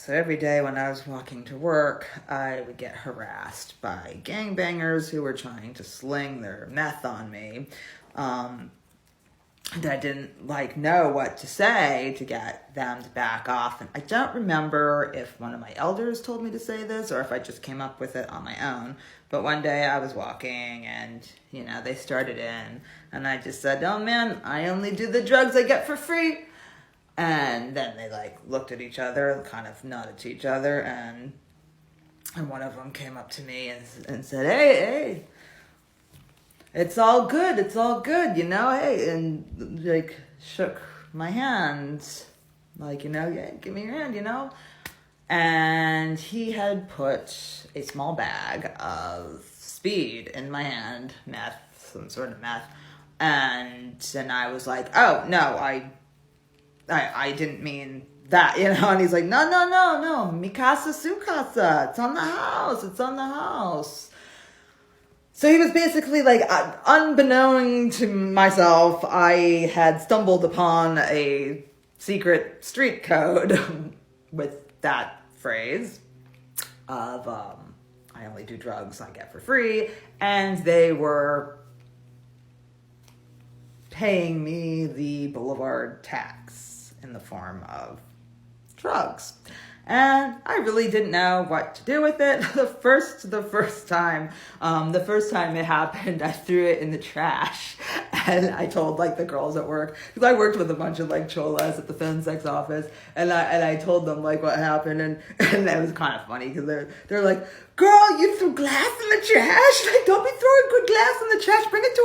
So every day when I was walking to work, I would get harassed by gangbangers who were trying to sling their meth on me. And I didn't know what to say to get them to back off. And I don't remember if one of my elders told me to say this or if I just came up with it on my own. But one day I was walking and, they started in and I just said, "Oh man, I only do the drugs I get for free." And then they looked at each other, kind of nodded to each other, and one of them came up to me and said, "Hey, it's all good, hey," and shook my hand, "Yeah, give me your hand, And he had put a small bag of speed in my hand, meth, some sort of meth, and I was like, "Oh no, I didn't mean that," And he's like, "No, Mikasa Sukasa. It's on the house. So he was basically unbeknown to myself, I had stumbled upon a secret street code with that phrase of, I only do drugs I get for free, and they were paying me the boulevard tax in the form of drugs. And I really didn't know what to do with it. The first time it happened, I threw it in the trash. And I told the girls at work, because I worked with a bunch of cholas at the phone sex office, and I told them what happened, and it was kind of funny because they're like, "Girl, you threw glass in the trash? Don't be throwing good glass in the trash. Bring it to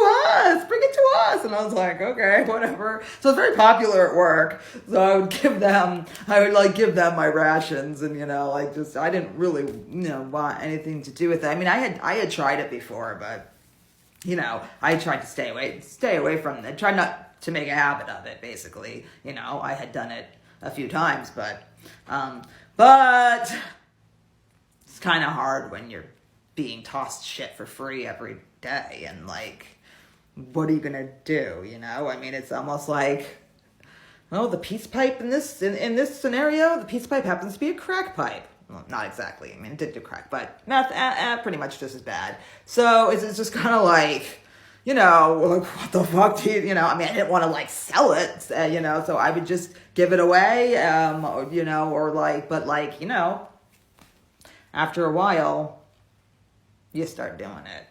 us. And I was like, "Okay, whatever." So it's very popular at work. So I would give them my rations, and I didn't really want anything to do with it. I mean, I had tried it before, but I tried to stay away from it. Tried not to make a habit of it, basically. I had done it a few times, but it's kind of hard when you're being tossed shit for free every day, and what are you gonna do? I mean, it's almost the peace pipe in this scenario, the peace pipe happens to be a crack pipe. Well, not exactly. I mean, it did do crack, but meth, pretty much just as bad. So it's just kind of what the fuck do you, I mean, I didn't want to sell it, so I would just give it away, but after a while, you start doing it.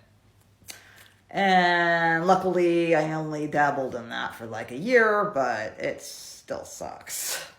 And luckily, I only dabbled in that for a year, but it still sucks.